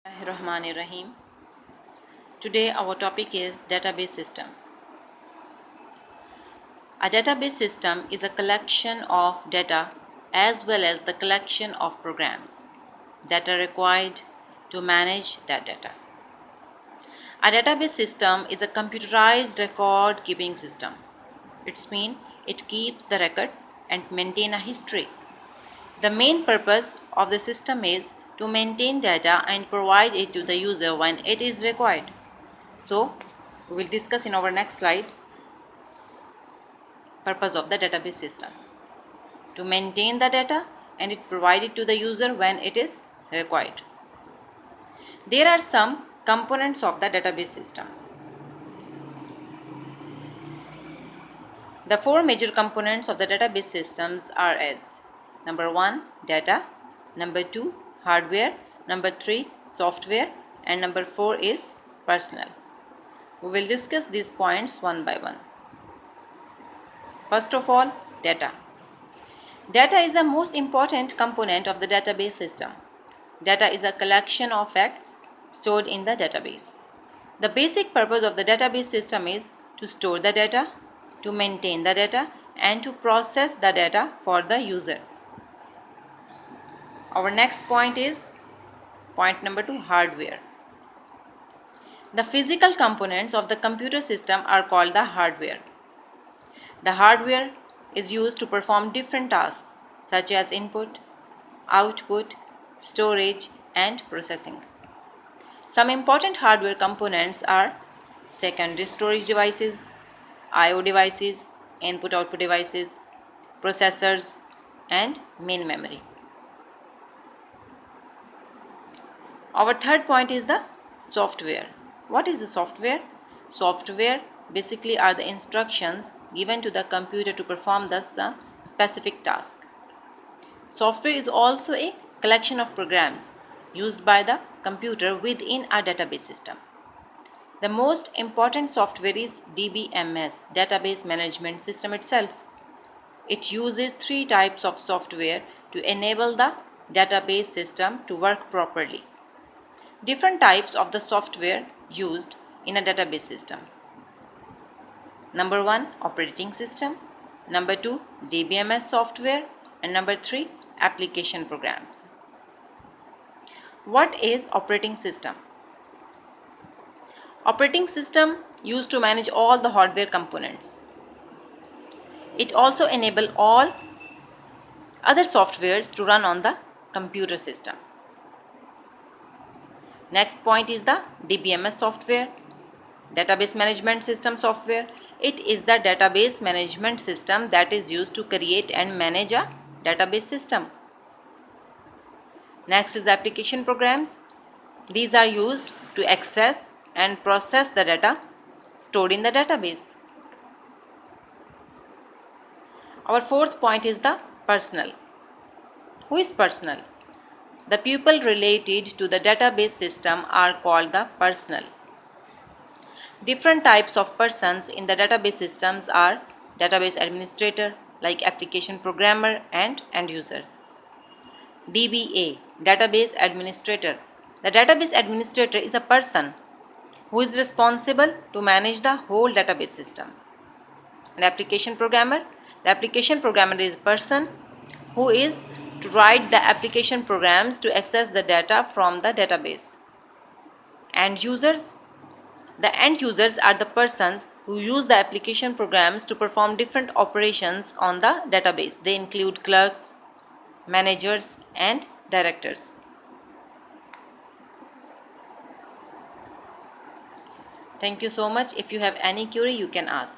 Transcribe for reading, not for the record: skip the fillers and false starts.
Bismillahirrahmanirrahim. Today our topic is database system. A database system is a collection of data as well as the collection of programs that are required to manage that data. A database system is a computerized record keeping system. It means it keeps the record and maintain a history. The main purpose of the system is to maintain data and provide it to the user when it is required. So, we will discuss in our next slide purpose of the database system. To maintain the data and it provide it to the user when it is required. There are some components of the database system. The four major components of the database systems are as: number 1, data, number 2, hardware, number 3, software, and number 4 is personnel. We will discuss these points one by one. First of all, data. Data is the most important component of the database system. Data is a collection of facts stored in the database. The basic purpose of the database system is to store the data, to maintain the data, and to process the data for the user. Our next point is point number 2, hardware. The physical components of the computer system are called the hardware. The hardware is used to perform different tasks such as input, output, storage, and processing. Some important hardware components are secondary storage devices, I/O devices, input-output devices, processors, and main memory. Our third point is the software. What is the software? Software basically are the instructions given to the computer to perform the specific task. Software is also a collection of programs used by the computer within a database system. The most important software is DBMS, Database Management System itself. It uses 3 types of software to enable the database system to work properly. Different types of the software used in a database system. Number 1, operating system. Number 2, DBMS software. And number 3, application programs. What is operating system? Operating system used to manage all the hardware components. It also enable all other softwares to run on the computer system. Next point is the DBMS software, Database Management System software. It is the database management system that is used to create and manage a database system. Next is the application programs. These are used to access and process the data stored in the database. Our fourth point is the personnel. Who is personnel? The people related to the database system are called the personnel. Different types of persons in the database systems are database administrator, like application programmer, and end users. DBA, database administrator. The database administrator is a person who is responsible to manage the whole database system. And application programmer, the application programmer is a person who is to write the application programs to access the data from the database. End users, the end users are the persons who use the application programs to perform different operations on the database. They include clerks, managers, and directors. Thank you so much. If you have any query, you can ask.